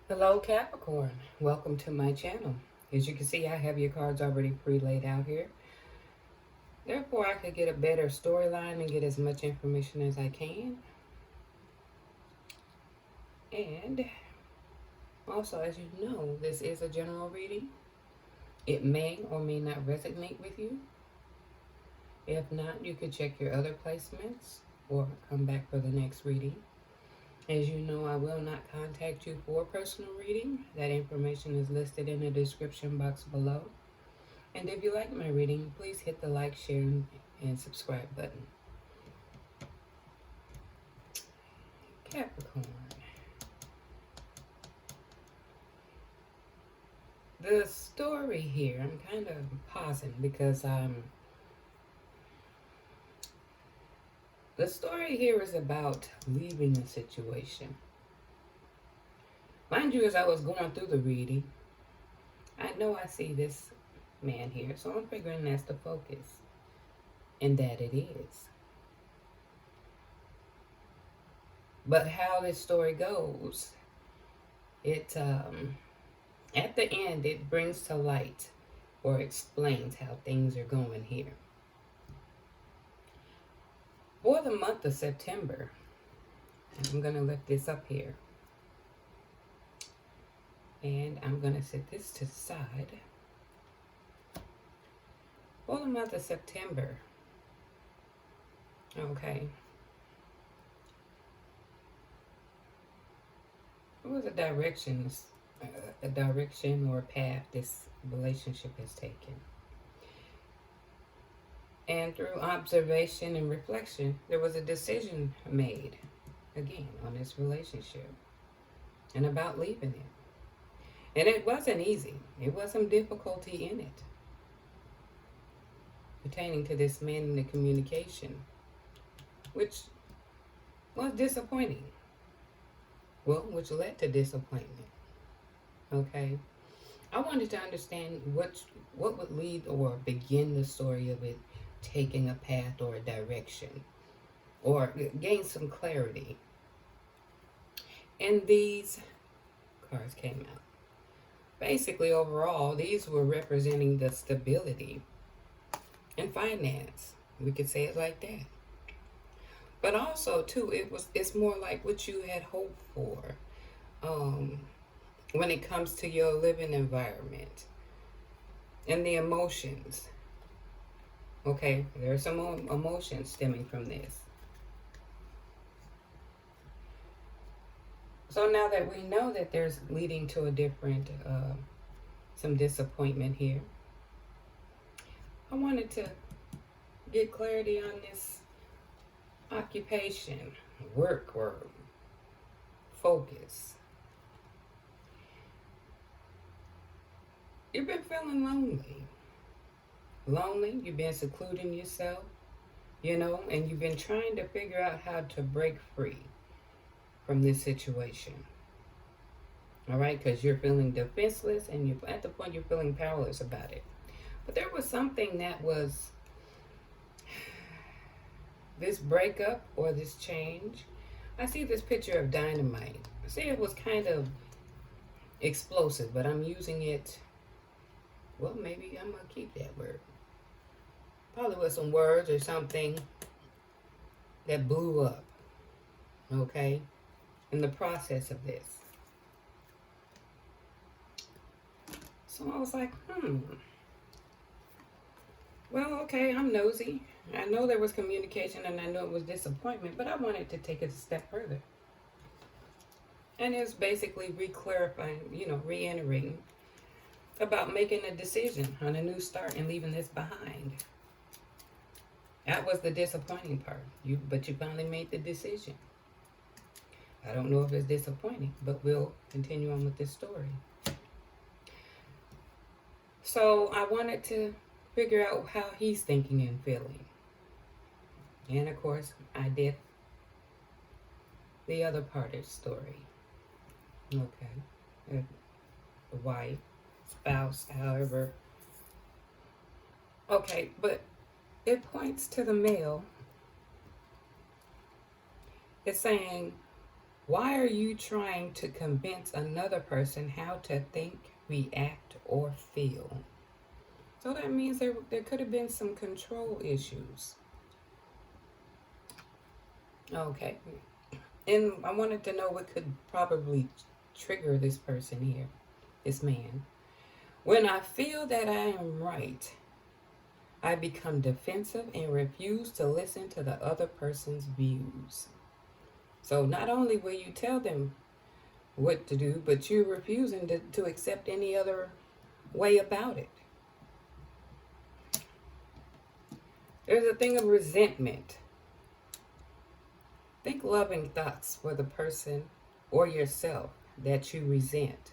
Hello Capricorn, welcome to my channel. As you can see, I have your cards already pre-laid out here. Therefore, I could get a better storyline and get as much information as I can. And also, as you know, this is a general reading. It may or may not resonate with you. If not, you could check your other placements or come back for the next reading. As you know, I will not contact you for a personal reading. That information is listed in the description box below. And if you like my reading, please hit the like, share, and subscribe button. Capricorn. The story here, I'm kind of pausing because the story here is about leaving a situation. Mind you, as I was going through the reading, I know I see this man here, so I'm figuring that's the focus, and that it is. But how this story goes, it at the end it brings to light or explains how things are going here. For the month of September, I'm going to lift this up here. And I'm going to set this to the side. For the month of September, okay, it was a direction or a path this relationship has taken. And through observation and reflection, there was a decision made, again, on this relationship and about leaving it. And it wasn't easy. It was some difficulty in it pertaining to this man and the communication, which was disappointing. Well, which led to disappointment. Okay. I wanted to understand what would lead or begin the story of it taking a path or a direction or gain some clarity. And these cards came out. Basically, overall, these were representing the stability and finance. We could say it like that. But also, too, it's more like what you had hoped for when it comes to your living environment and the emotions. Okay, there are some emotions stemming from this. So now that we know that there's leading to a different, some disappointment here, I wanted to get clarity on this occupation, work, or focus. You've been feeling lonely. You've been secluding yourself, and you've been trying to figure out how to break free from this situation. All right, because you're feeling defenseless and you're at the point you're feeling powerless about it. But there was something that was this breakup or this change. I see this picture of dynamite. I see it was kind of explosive, but I'm using it. Well, maybe I'm going to keep that word. Probably with some words or something that blew up, okay, in the process of this. So I was like, well, okay, I'm nosy. I know there was communication and I know it was disappointment, but I wanted to take it a step further. And it's basically re-clarifying, re-entering about making a decision on a new start and leaving this behind. That was the disappointing part. But you finally made the decision. I don't know if it's disappointing, but we'll continue on with this story. So I wanted to figure out how he's thinking and feeling. And of course, I did the other part of the story. Okay. The wife, spouse, however. Okay, but it points to the male. It's saying, Why are you trying to convince another person how to think, react, or feel? So that means there could have been some control issues. Okay. And I wanted to know what could probably trigger this person here, this man. When I feel that I am right, I become defensive and refuse to listen to the other person's views. So not only will you tell them what to do, but you're refusing to accept any other way about it. There's a thing of resentment. Think loving thoughts for the person or yourself that you resent.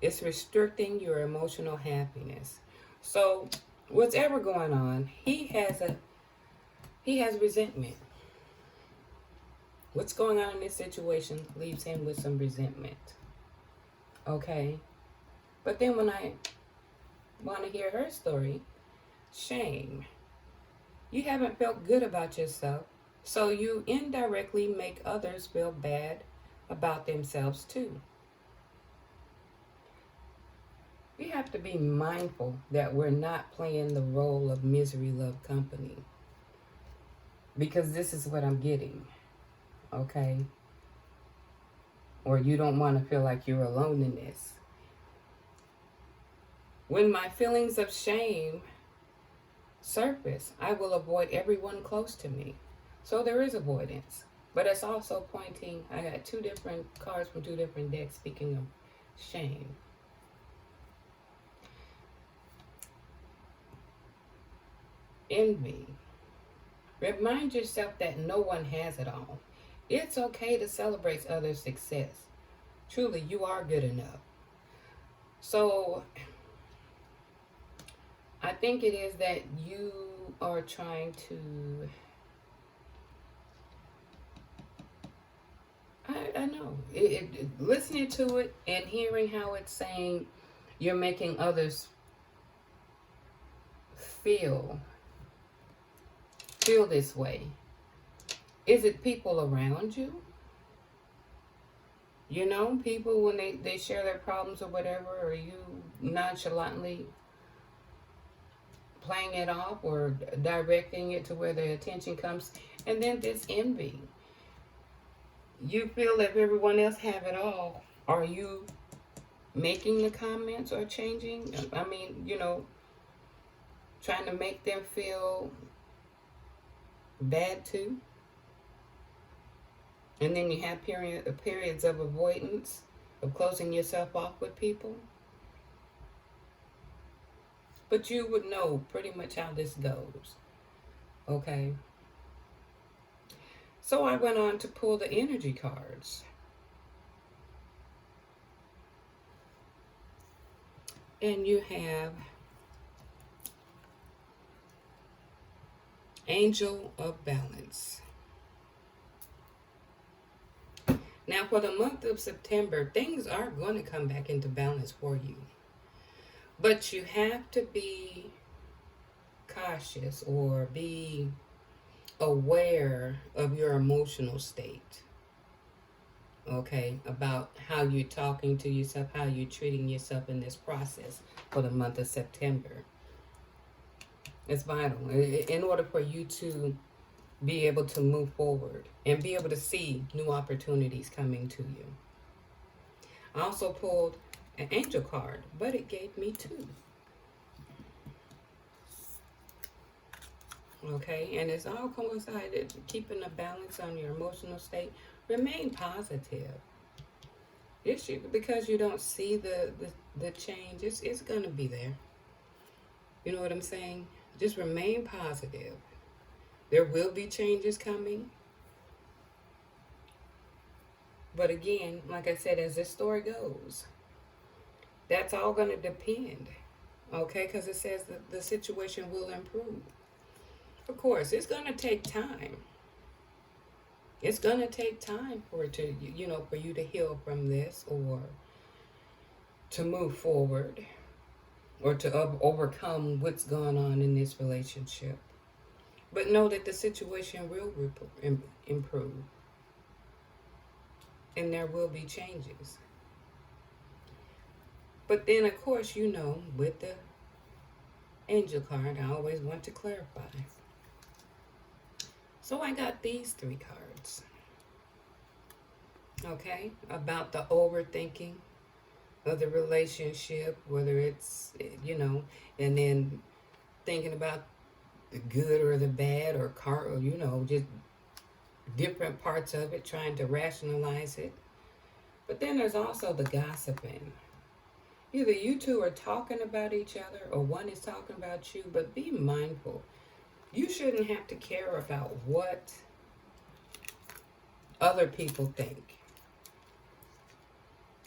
It's restricting your emotional happiness. So what's ever going on, he has resentment. What's going on in this situation leaves him with some resentment. Okay? But then when I want to hear her story, shame. You haven't felt good about yourself, so you indirectly make others feel bad about themselves too. We have to be mindful that we're not playing the role of misery love company. Because this is what I'm getting. Okay? Or you don't want to feel like you're alone in this. When my feelings of shame surface, I will avoid everyone close to me. So there is avoidance. But it's also pointing, I got two different cards from two different decks speaking of shame. Envy. Remind yourself that no one has it all. It's okay to celebrate others' success. Truly, you are good enough. So, I think it is that you are trying to... I know. Listening to it and hearing how it's saying you're making others feel this way. Is it people around you? You know, people when they share their problems or whatever, or you nonchalantly playing it off or directing it to where the attention comes. And then this envy. You feel if everyone else have it all, are you making the comments or changing? I mean, you know, trying to make them feel bad too. And then you have periods of avoidance, of closing yourself off with people. But you would know pretty much how this goes. Okay. So I went on to pull the energy cards. And you have Angel of Balance. Now for the month of September, things are going to come back into balance for you. But you have to be cautious or be aware of your emotional state. Okay, about how you're talking to yourself, how you're treating yourself in this process for the month of September. It's vital in order for you to be able to move forward and be able to see new opportunities coming to you. I also pulled an angel card, but it gave me two. Okay, and it's all coincided, keeping a balance on your emotional state. Remain positive. Because you don't see the change, it's going to be there. You know what I'm saying? Just remain positive. There will be changes coming. But again, like I said, as this story goes, that's all going to depend. Okay, because it says that the situation will improve. Of course, it's going to take time. It's going to take time for it to, for you to heal from this or to move forward or to overcome what's going on in this relationship. But know that the situation will improve. and there will be changes. But then, of course, you know, with the angel card, I always want to clarify. So I got these 3 cards, okay, about the overthinking of the relationship, whether it's, you know, and then thinking about the good or the bad or you know, just different parts of it, trying to rationalize it. But then there's also the gossiping. Either you two are talking about each other or one is talking about you, but be mindful. You shouldn't have to care about what other people think,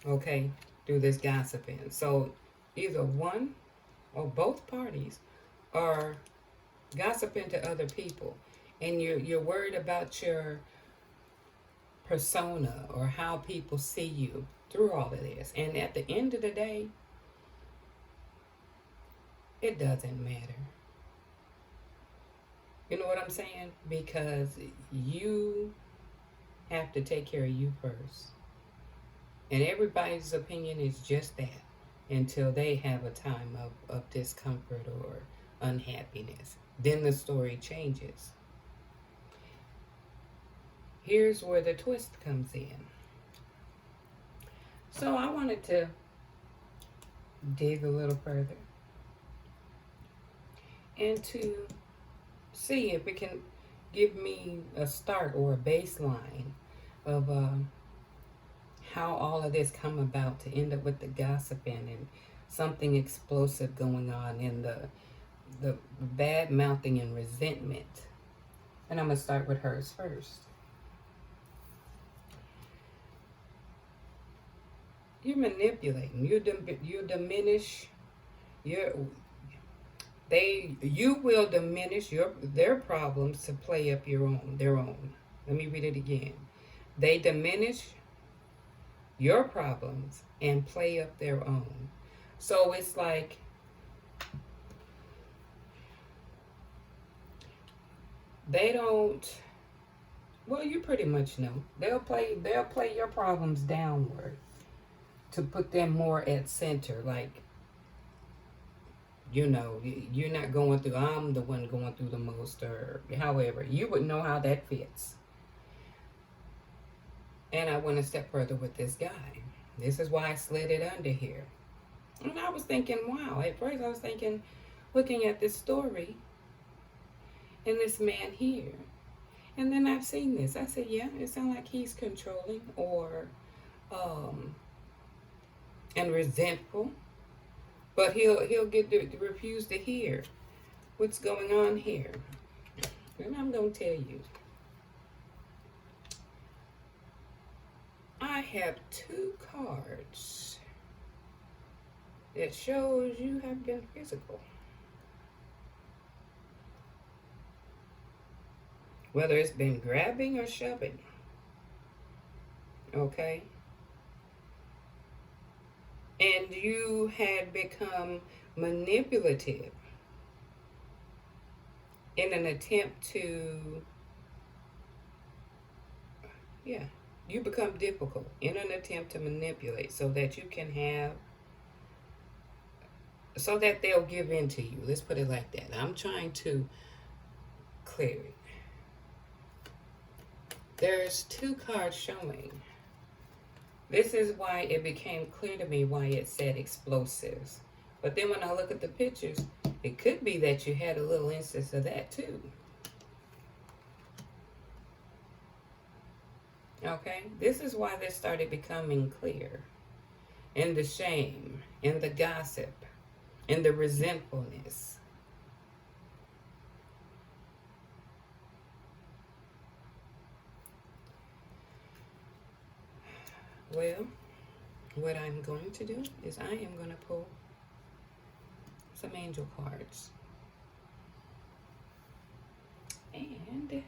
okay, through this gossiping. So either one or both parties are gossiping to other people, and you're worried about your persona or how people see you through all of this. And at the end of the day, it doesn't matter. You know what I'm saying? Because you have to take care of you first. And everybody's opinion is just that until they have a time of discomfort or unhappiness. Then the story changes. Here's where the twist comes in. So I wanted to dig a little further and to see if it can give me a start or a baseline of how all of this come about to end up with the gossiping and something explosive going on in the bad mouthing and resentment. And I'm going to start with hers first. You're manipulating. You diminish you will diminish their problems to play up their own. Let me read it again. They diminish your problems and play up their own. So it's like they don't, well, you pretty much know. They'll play your problems downward to put them more at center, like, you know, you're not going through, I'm the one going through the most, or however. You would know how that fits. And I went a step further with this guy. This is why I slid it under here. And I was thinking, wow, at first I was thinking, looking at this story, and this man here. And then I've seen this. I said, yeah, it sounds like he's controlling or, and resentful. But he'll refuse to hear what's going on here. And I'm going to tell you. I have 2 cards that shows you have been physical. Whether it's been grabbing or shoving. Okay? And you had become manipulative in an attempt to, you become difficult in an attempt to manipulate so that you can have, so that they'll give in to you. Let's put it like that. I'm trying to clear it. There's 2 cards showing. This is why it became clear to me why it said explosives. But then when I look at the pictures, it could be that you had a little instance of that too. Okay? This is why this started becoming clear. And the shame, and the gossip, and the resentfulness. Well, what I'm going to do is I am going to pull some angel cards. And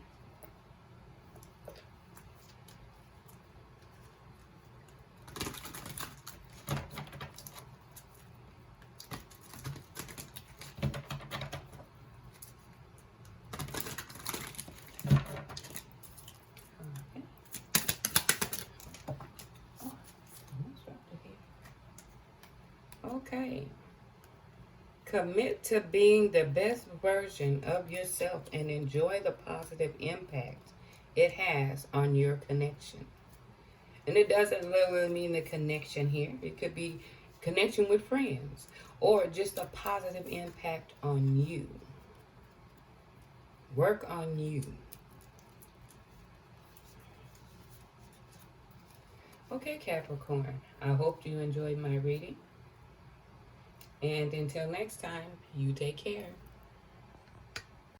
Okay. Commit to being the best version of yourself and enjoy the positive impact it has on your connection. And it doesn't literally mean the connection here. It could be connection with friends or just a positive impact on you. Work on you. Okay, Capricorn, I hope you enjoyed my reading. And until next time, you take care.